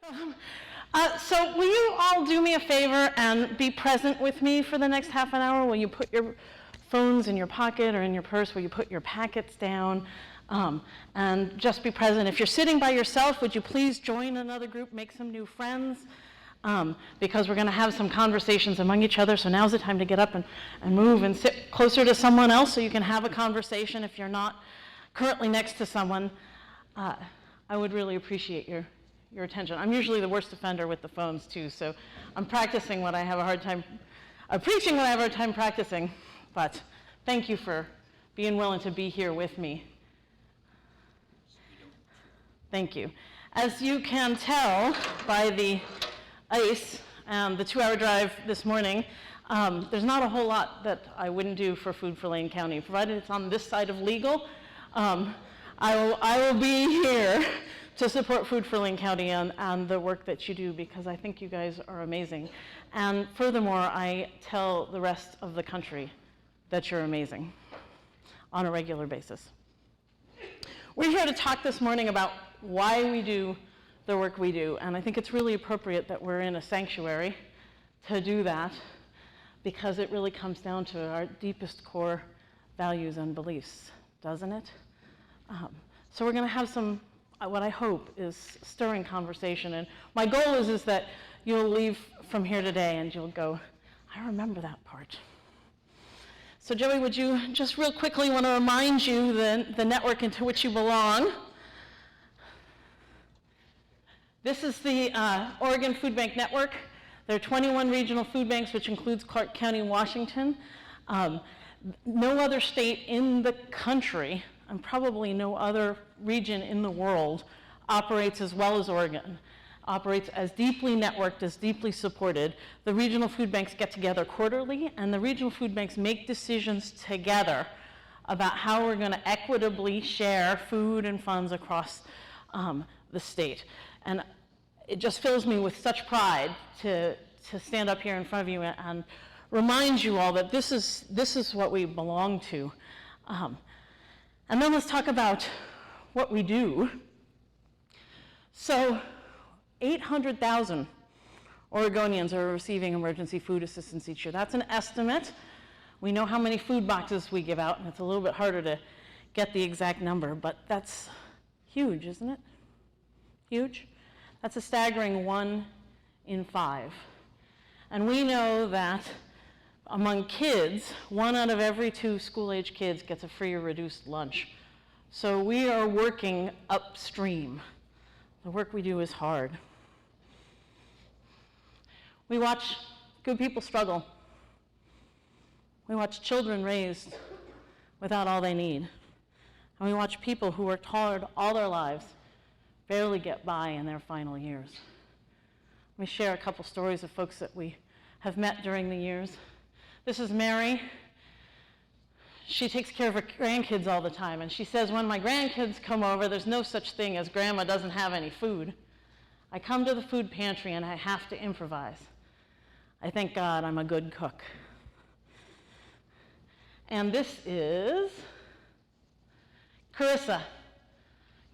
So will you all do me a favor and be present with me for the next half an hour? Will you put your phones in your pocket or in your purse? Will you put your packets down? And just be present. If you're sitting by yourself, would you please join another group, make some new friends? Because we're going to have some conversations among each other. So now's the time to get up and move and sit closer to someone else so you can have a conversation if you're not currently next to someone. I would really appreciate your attention. I'm usually the worst offender with the phones too, so I'm practicing what I have a hard time, preaching what I have a hard time practicing, but thank you for being willing to be here with me. Thank you. As you can tell by the ice and the 2-hour drive this morning, there's not a whole lot that I wouldn't do for Food for Lane County, provided it's on this side of legal. I will be here to support Food for Lane County and the work that you do, because I think you guys are amazing. And furthermore, I tell the rest of the country that you're amazing on a regular basis. We're here to talk this morning about why we do the work we do, and I think it's really appropriate that we're in a sanctuary to do that, because it really comes down to our deepest core values and beliefs, doesn't it? So we're going to have some, what I hope is stirring conversation, and my goal is that you'll leave from here today and you'll go, I remember that part. So Joey, would you just real quickly want to remind you the network into which you belong? This is the Oregon Food Bank Network. There are 21 regional food banks, which includes Clark County, Washington. No other state in the country, and probably no other region in the world, operates as well as Oregon, operates as deeply networked, as deeply supported. The regional food banks get together quarterly, and the regional food banks make decisions together about how we're going to equitably share food and funds across the state. And it just fills me with such pride to stand up here in front of you and remind you all that this is what we belong to. And then let's talk about what we do. So 800,000 Oregonians are receiving emergency food assistance each year. That's an estimate. We know how many food boxes we give out, and it's a little bit harder to get the exact number, but that's huge, isn't it? Huge? That's a staggering 1 in 5. And we know that among kids, 1 out of every 2 school-age kids gets a free or reduced lunch. So we are working upstream. The work we do is hard. We watch good people struggle. We watch children raised without all they need. And we watch people who worked hard all their lives barely get by in their final years. Let me share a couple stories of folks that we have met during the years. This is Mary. She takes care of her grandkids all the time, and she says, when my grandkids come over, there's no such thing as grandma doesn't have any food. I come to the food pantry and I have to improvise. I thank God I'm a good cook. And this is Carissa.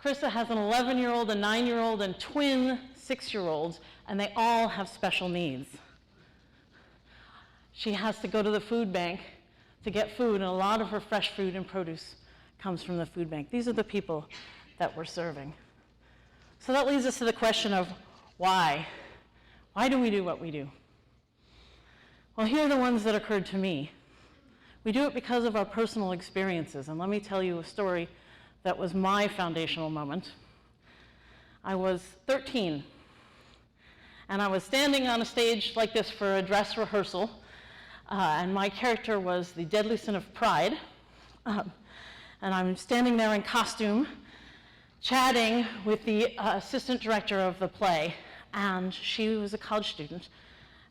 Carissa has an 11-year-old, a 9-year-old, and twin 6-year-olds, and they all have special needs. She has to go to the food bank to get food, and a lot of her fresh food and produce comes from the food bank. These are the people that we're serving. So that leads us to the question of why? Why do we do what we do? Well, here are the ones that occurred to me. We do it because of our personal experiences, and let me tell you a story that was my foundational moment. I was 13, and I was standing on a stage like this for a dress rehearsal, and my character was the deadly sin of pride, and I'm standing there in costume, chatting with the assistant director of the play, and she was a college student,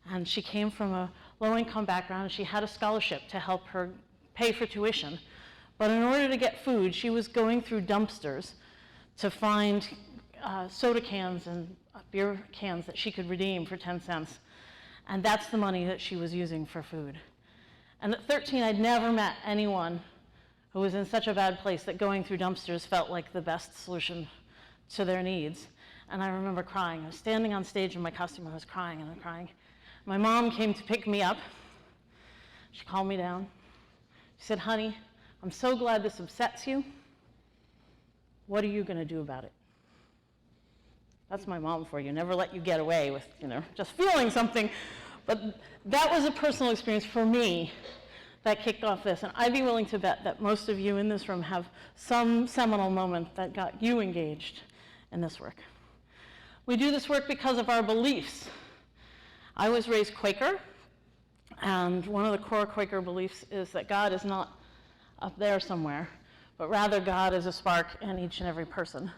and she came from a low-income background, and she had a scholarship to help her pay for tuition. But in order to get food, she was going through dumpsters to find soda cans and beer cans that she could redeem for 10 cents. And that's the money that she was using for food. And at 13, I'd never met anyone who was in such a bad place that going through dumpsters felt like the best solution to their needs. And I remember crying. I was standing on stage in my costume. I was crying and I'm crying. My mom came to pick me up. She calmed me down. She said, honey, I'm so glad this upsets you. What are you going to do about it? That's my mom for you. Never let you get away with, just feeling something. But that was a personal experience for me that kicked off this. And I'd be willing to bet that most of you in this room have some seminal moment that got you engaged in this work. We do this work because of our beliefs. I was raised Quaker, and one of the core Quaker beliefs is that God is not up there somewhere, but rather God is a spark in each and every person.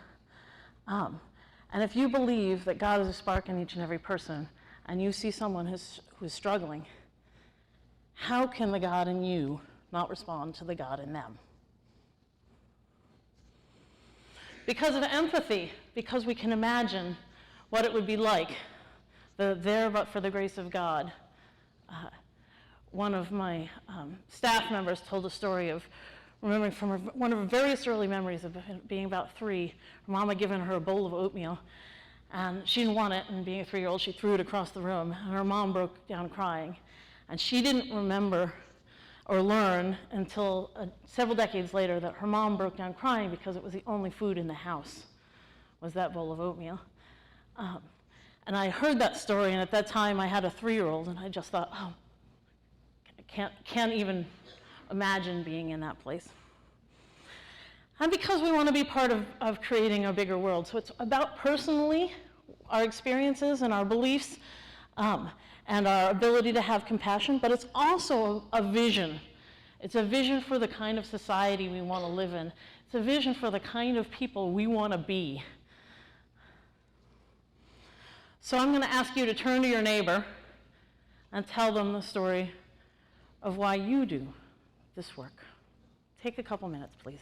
And if you believe that God is a spark in each and every person, and you see someone who's struggling, how can the God in you not respond to the God in them? Because of empathy, because we can imagine what it would be like, there but for the grace of God. One of my staff members told a story of remembering from one of her various early memories of being about 3, her mom had given her a bowl of oatmeal, and she didn't want it, and being a 3-year-old, she threw it across the room, and her mom broke down crying. And she didn't remember or learn until several decades later that her mom broke down crying because it was the only food in the house, was that bowl of oatmeal. And I heard that story, and at that time I had a 3-year-old, and I just thought, oh, I can't even imagine being in that place. And because we want to be part of creating a bigger world. So it's about personally our experiences and our beliefs and our ability to have compassion, but it's also a vision. It's a vision for the kind of society we want to live in. It's a vision for the kind of people we want to be. So I'm going to ask you to turn to your neighbor and tell them the story of why you do this work. Take a couple minutes, please.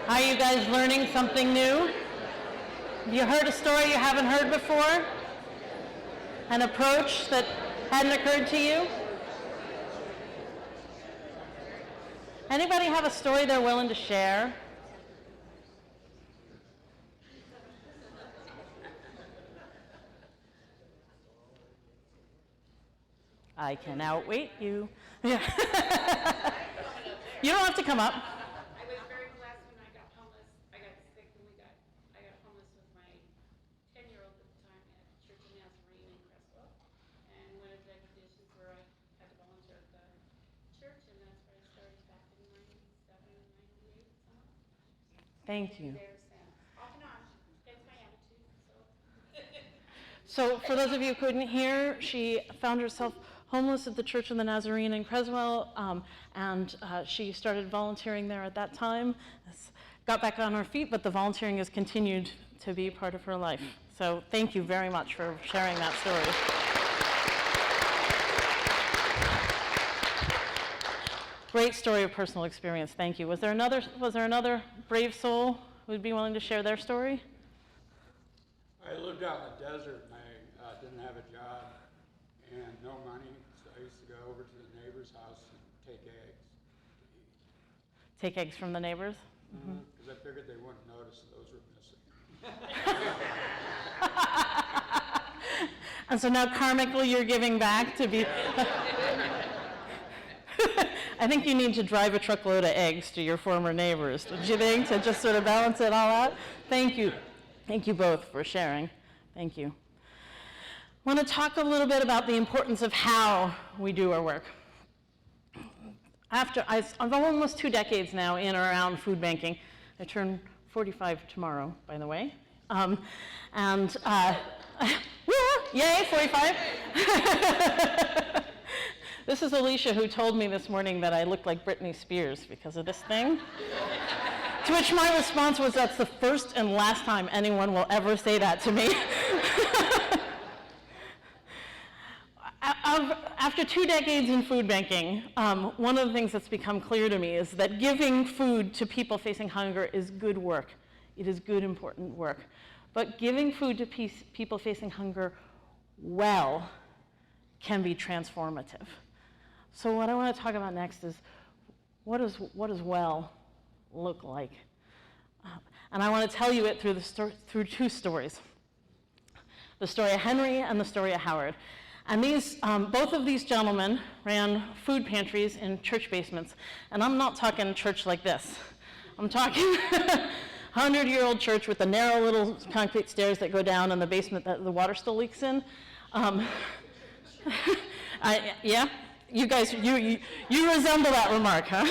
Are you guys learning something new? Have you heard a story you haven't heard before? An approach that hadn't occurred to you? Anybody have a story they're willing to share? I can outwait you. Yeah. You don't have to come up. I was very blessed when I got homeless. I got sick and I got homeless with my 10-year-old at the time at Church of Nazarene in Crestwell. And one of the conditions where I had to volunteer at the church, and that's where I started back in 97, 98, somewhere. Thank you. There since. Off and on. That's my attitude, so. So for those of you who couldn't hear, she found herself homeless at the Church of the Nazarene in Creswell, and she started volunteering there at that time. Got back on her feet, but the volunteering has continued to be part of her life. So thank you very much for sharing that story. Great story of personal experience. Thank you. Was there another brave soul who would be willing to share their story? I lived out in the desert and I didn't have a job and no money, so I used to go over to the neighbor's house and take eggs to eat. Take eggs from the neighbors? Because I figured they wouldn't notice those were missing. And so now karmically you're giving back to be... I think you need to drive a truckload of eggs to your former neighbors, don't you think, to just sort of balance it all out? Thank you. Thank you both for sharing. Thank you. I want to talk a little bit about the importance of how we do our work. I'm almost 2 decades now in or around food banking. I turn 45 tomorrow, by the way. Yay, 45. This is Alicia, who told me this morning that I look like Britney Spears because of this thing. To which my response was, that's the first and last time anyone will ever say that to me. After 2 decades in food banking, one of the things that's become clear to me is that giving food to people facing hunger is good work. It is good, important work. But giving food to people facing hunger well can be transformative. So what I want to talk about next is what does well look like? And I want to tell you it through 2 stories. The story of Henry and the story of Howard. And both of these gentlemen ran food pantries in church basements. And I'm not talking church like this. I'm talking 100-year-old church with the narrow little concrete stairs that go down in the basement that the water still leaks in. Yeah? You guys, you resemble that remark, huh?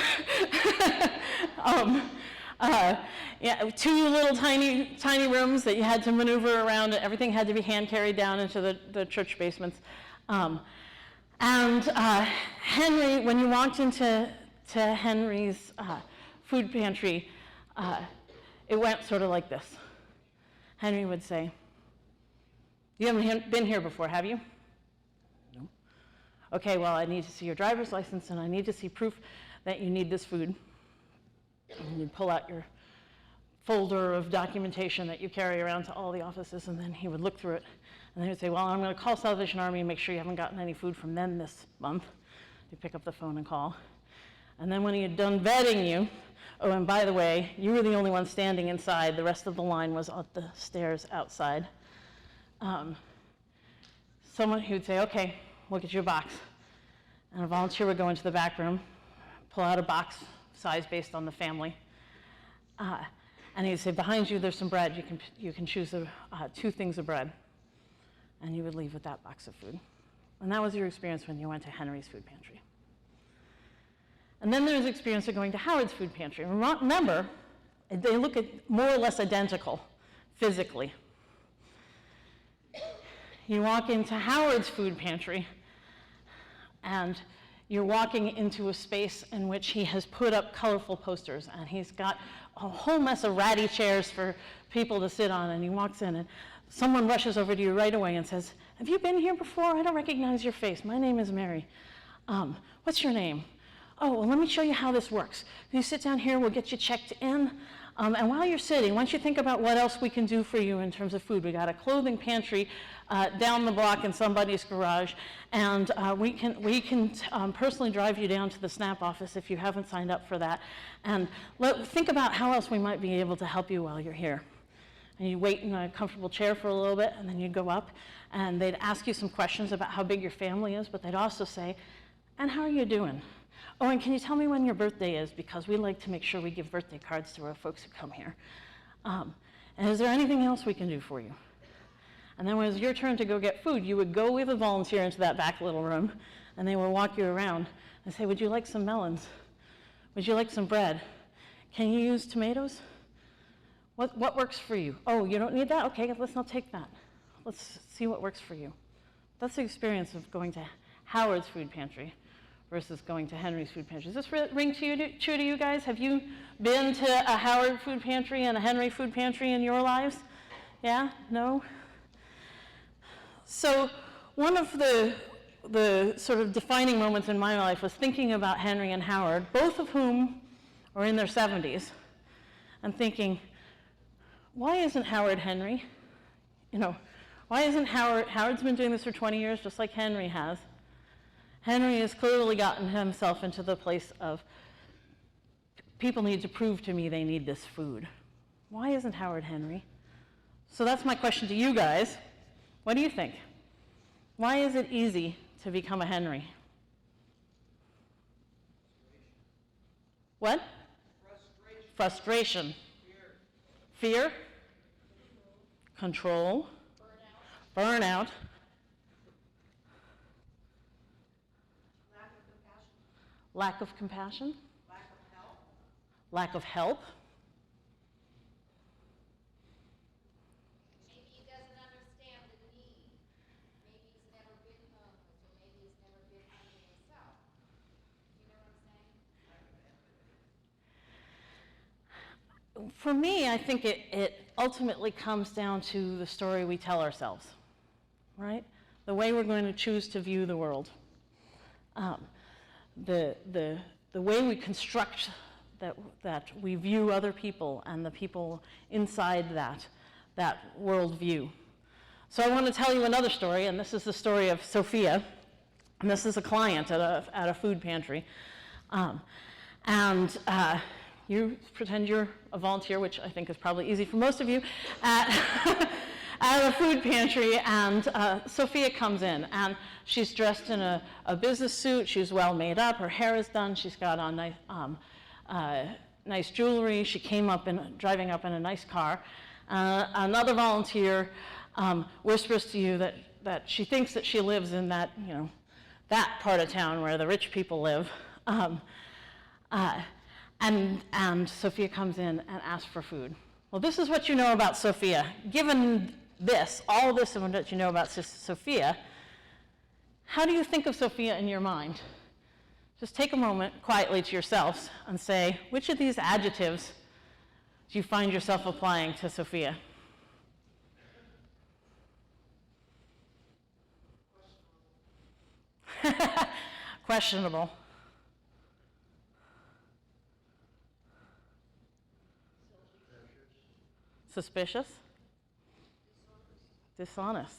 Yeah, 2 little tiny rooms that you had to maneuver around. Everything had to be hand carried down into the church basements. Henry, when you walked into Henry's food pantry, it went sort of like this. Henry would say, "You haven't been here before, have you?" "No." "Okay, well, I need to see your driver's license and I need to see proof that you need this food." And you'd pull out your folder of documentation that you carry around to all the offices, and then he would look through it. And he would say, "Well, I'm going to call Salvation Army and make sure you haven't gotten any food from them this month." You pick up the phone and call. And then when he had done vetting you, oh, and by the way, you were the only one standing inside. The rest of the line was up the stairs outside. He would say, "Okay, we'll get you a box." And a volunteer would go into the back room, pull out a box size based on the family. And he'd say, "Behind you, there's some bread. You can choose 2 things of bread." And you would leave with that box of food. And that was your experience when you went to Henry's food pantry. And then there's the experience of going to Howard's food pantry. Remember, they look more or less identical physically. You walk into Howard's food pantry, and you're walking into a space in which he has put up colorful posters, and he's got a whole mess of ratty chairs for people to sit on, and he walks in, and someone rushes over to you right away and says, "Have you been here before? I don't recognize your face. My name is Mary. What's your name? Oh, well, let me show you how this works. You sit down here, we'll get you checked in. And while you're sitting, why don't you think about what else we can do for you in terms of food? We got a clothing pantry down the block in somebody's garage, and we can personally drive you down to the SNAP office if you haven't signed up for that. And think about how else we might be able to help you while you're here." And you wait in a comfortable chair for a little bit, and then you'd go up, and they'd ask you some questions about how big your family is, but they'd also say, "And how are you doing? Oh, and can you tell me when your birthday is? Because we like to make sure we give birthday cards to our folks who come here. And is there anything else we can do for you?" And then when it was your turn to go get food, you would go with a volunteer into that back little room, and they would walk you around and say, "Would you like some melons? Would you like some bread? Can you use tomatoes? What works for you? Oh, you don't need that? Okay, let's not take that. Let's see what works for you." That's the experience of going to Howard's food pantry versus going to Henry's food pantry. Does this ring true to you guys? Have you been to a Howard food pantry and a Henry food pantry in your lives? Yeah? No? So one of the sort of defining moments in my life was thinking about Henry and Howard, both of whom are in their 70s, and thinking, why isn't Howard Henry? Why isn't Howard's been doing this for 20 years, just like Henry has. Henry has clearly gotten himself into the place of, people need to prove to me they need this food. Why isn't Howard Henry? So that's my question to you guys. What do you think? Why is it easy to become a Henry? What? Frustration. Fear. Control. Burnout. Lack of compassion. Lack of help. Maybe he doesn't understand the need. Maybe he's never been homeless, or maybe he's never been hungry himself. You know what I'm saying? For me, I think it ultimately comes down to the story we tell ourselves, right? The way we're going to choose to view the world. The way we construct that we view other people and the people inside that worldview. So I want to tell you another story, and this is the story of Sophia, and this is a client at a food pantry. You pretend you're a volunteer, which I think is probably easy for most of you, at a food pantry, and Sophia comes in, and she's dressed in a business suit. She's well made up. Her hair is done. She's got on nice jewelry. She came driving up in a nice car. Another volunteer whispers to you that she thinks that she lives in that part of town where the rich people live. And Sophia comes in and asks for food. Well, this is what you know about Sophia. Given all this that you know about Sophia, how do you think of Sophia in your mind? Just take a moment quietly to yourselves and say, which of these adjectives do you find yourself applying to Sophia? Questionable. Suspicious? Dishonest.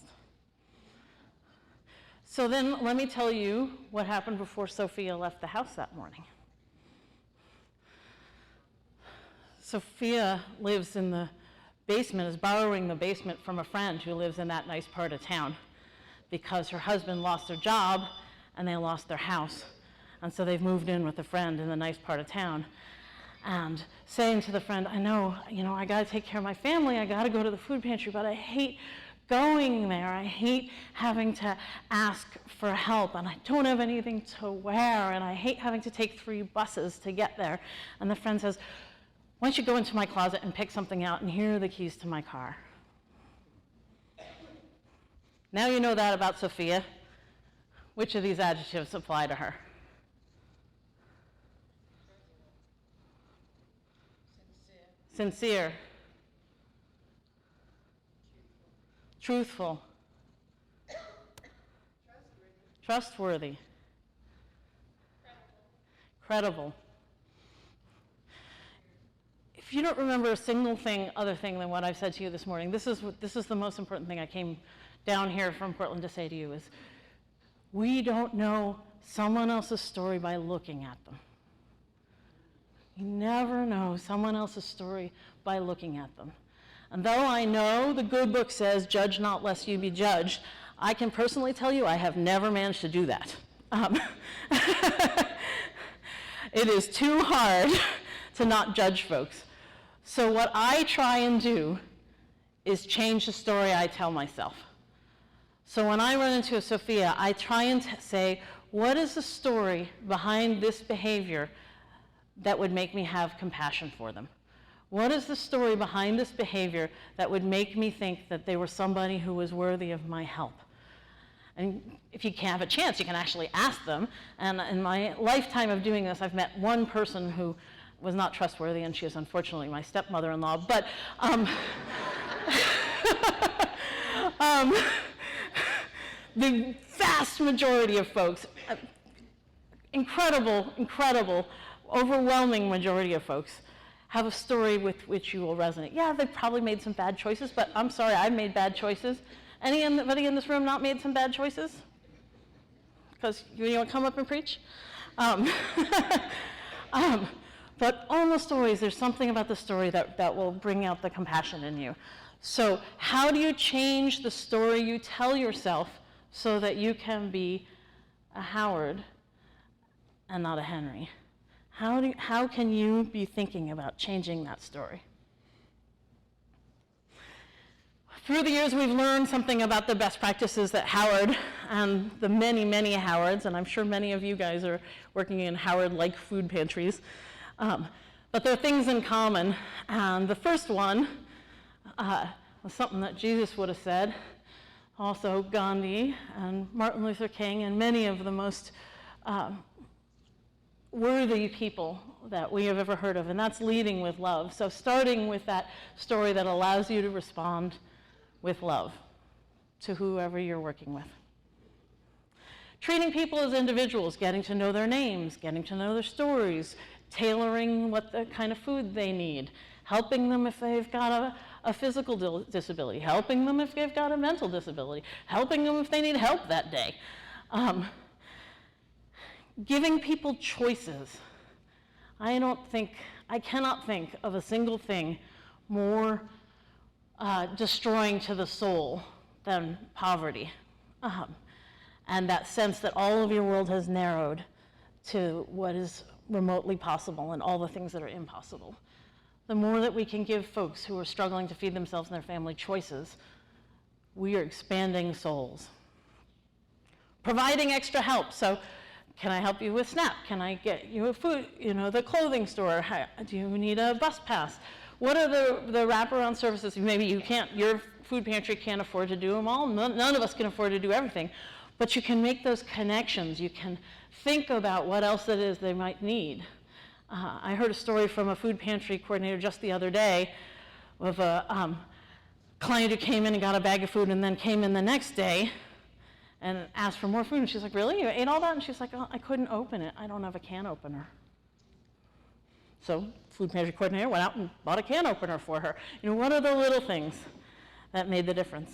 So then let me tell you what happened before Sophia left the house that morning. Sophia lives in the basement, is borrowing the basement from a friend who lives in that nice part of town because her husband lost their job and they lost their house. And so they've moved in with a friend in the nice part of town. And saying to the friend, I know, I got to take care of my family. I got to go to the food pantry, but I hate going there. I hate having to ask for help, and I don't have anything to wear, and I hate having to take 3 buses to get there. And the friend says, why don't you go into my closet and pick something out, and here are the keys to my car. Now you know that about Sophia. Which of these adjectives apply to her? Sincere. Truthful. Trustworthy. Credible. If you don't remember a single other thing than what I've said to you this morning, this is the most important thing I came down here from Portland to say to you is, we don't know someone else's story by looking at them. You never know someone else's story by looking at them. And though I know the good book says, judge not lest you be judged, I can personally tell you I have never managed to do that. It is too hard to not judge folks. So what I try and do is change the story I tell myself. So when I run into a Sophia, I try and say, what is the story behind this behavior that would make me have compassion for them? What is the story behind this behavior that would make me think that they were somebody who was worthy of my help? And if you can have a chance, you can actually ask them. And in my lifetime of doing this, I've met one person who was not trustworthy, and she is unfortunately my stepmother-in-law. But the vast majority of folks, incredible, overwhelming majority of folks, have a story with which you will resonate. Yeah, they've probably made some bad choices, but I'm sorry, I've made bad choices. Anybody in this room not made some bad choices? Because you want to come up and preach? But almost always there's something about the story that will bring out the compassion in you. So how do you change the story you tell yourself so that you can be a Howard and not a Henry? How can you be thinking about changing that story? Through the years, we've learned something about the best practices that Howard and the many, many Howards, and I'm sure many of you guys are working in Howard-like food pantries, but there are things in common. And the first one was something that Jesus would have said, also Gandhi and Martin Luther King and many of the most worthy people that we have ever heard of, and that's leading with love. So starting with that story that allows you to respond with love to whoever you're working with. Treating people as individuals, getting to know their names, getting to know their stories, tailoring what the kind of food they need, helping them if they've got a physical disability, helping them if they've got a mental disability, helping them if they need help that day. Giving people choices. I cannot think of a single thing more destroying to the soul than poverty. And that sense that all of your world has narrowed to what is remotely possible and all the things that are impossible. The more that we can give folks who are struggling to feed themselves and their family choices, we are expanding souls. Providing extra help. So, can I help you with SNAP? Can I get you a food, the clothing store? Do you need a bus pass? What are the wraparound services? Maybe your food pantry can't afford to do them all. None of us can afford to do everything. But you can make those connections. You can think about what else it is they might need. I heard a story from a food pantry coordinator just the other day of a client who came in and got a bag of food and then came in the next day and asked for more food. And she's like, really? You ate all that? And she's like, oh, I couldn't open it. I don't have a can opener. So food pantry coordinator went out and bought a can opener for her. What are the little things that made the difference?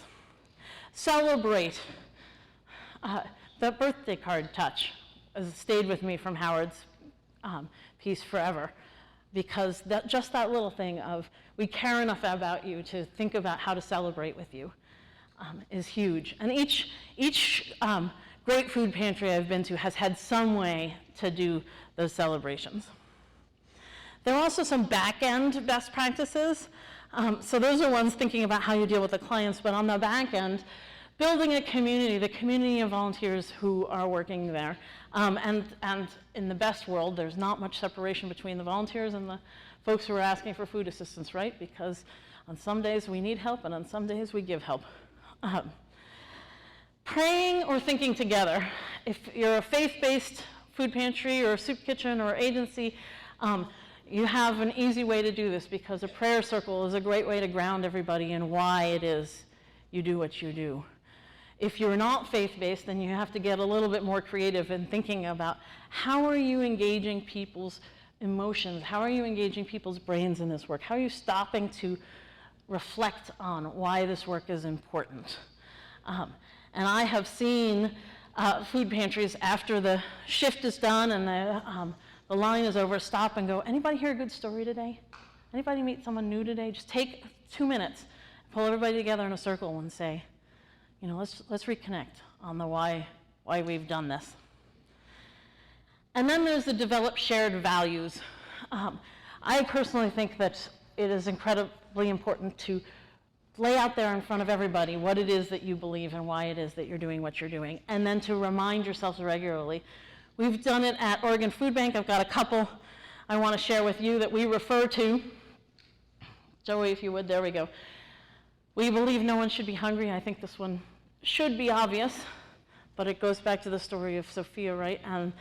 Celebrate. The birthday card touch has stayed with me from Howard's piece forever, because just that little thing of we care enough about you to think about how to celebrate with you is huge. And each great food pantry I've been to has had some way to do those celebrations. There are also some back-end best practices. So those are ones thinking about how you deal with the clients, but on the back end, building a community, the community of volunteers who are working there. And in the best world, there's not much separation between the volunteers and the folks who are asking for food assistance, right? Because on some days we need help, and on some days we give help. Praying or thinking together. If you're a faith-based food pantry or soup kitchen or agency, you have an easy way to do this, because a prayer circle is a great way to ground everybody in why it is you do what you do. If you're not faith-based, then you have to get a little bit more creative in thinking about how are you engaging people's emotions? How are you engaging people's brains in this work? How are you stopping to reflect on why this work is important? And I have seen food pantries, after the shift is done and the line is over, stop and go, anybody hear a good story today? Anybody meet someone new today? Just take 2 minutes, pull everybody together in a circle and say, let's reconnect on the why we've done this. And then there's the develop shared values. I personally think that it is incredibly important to lay out there in front of everybody what it is that you believe and why it is that you're doing what you're doing, and then to remind yourselves regularly. We've done it at Oregon Food Bank. I've got a couple I want to share with you that we refer to. Joey, if you would, there we go. We believe no one should be hungry. I think this one should be obvious, but it goes back to the story of Sophia, right? And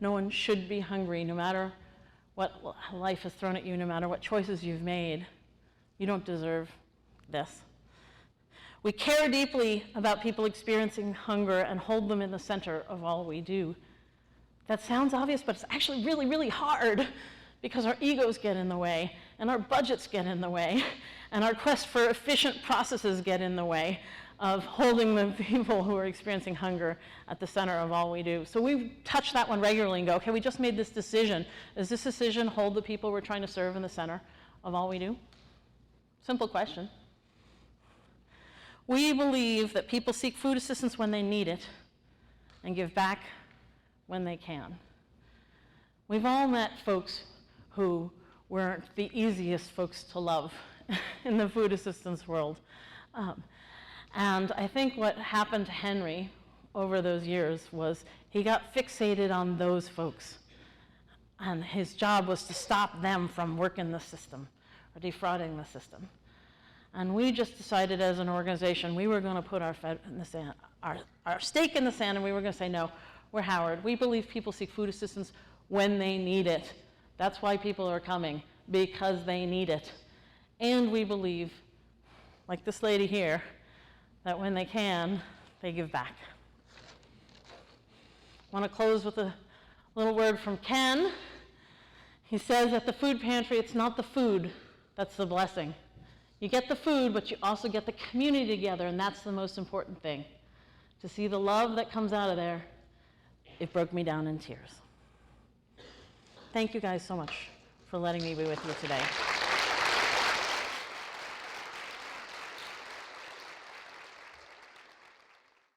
no one should be hungry, no matter what life has thrown at you, no matter what choices you've made. You don't deserve this. We care deeply about people experiencing hunger and hold them in the center of all we do. That sounds obvious, but it's actually really, really hard because our egos get in the way, and our budgets get in the way, and our quest for efficient processes get in the way of holding the people who are experiencing hunger at the center of all we do. So we touch that one regularly and go, okay, we just made this decision. Does this decision hold the people we're trying to serve in the center of all we do? Simple question. We believe that people seek food assistance when they need it and give back when they can. We've all met folks who weren't the easiest folks to love in the food assistance world. And I think what happened to Henry over those years was he got fixated on those folks. And his job was to stop them from working the system or defrauding the system. And we just decided as an organization we were going to put our stake in the sand, and we were going to say, no, we're Howard. We believe people seek food assistance when they need it. That's why people are coming, because they need it. And we believe, like this lady here, that when they can, they give back. I want to close with a little word from Ken. He says at the food pantry, it's not the food that's the blessing. You get the food, but you also get the community together, and that's the most important thing. To see the love that comes out of there, it broke me down in tears. Thank you guys so much for letting me be with you today.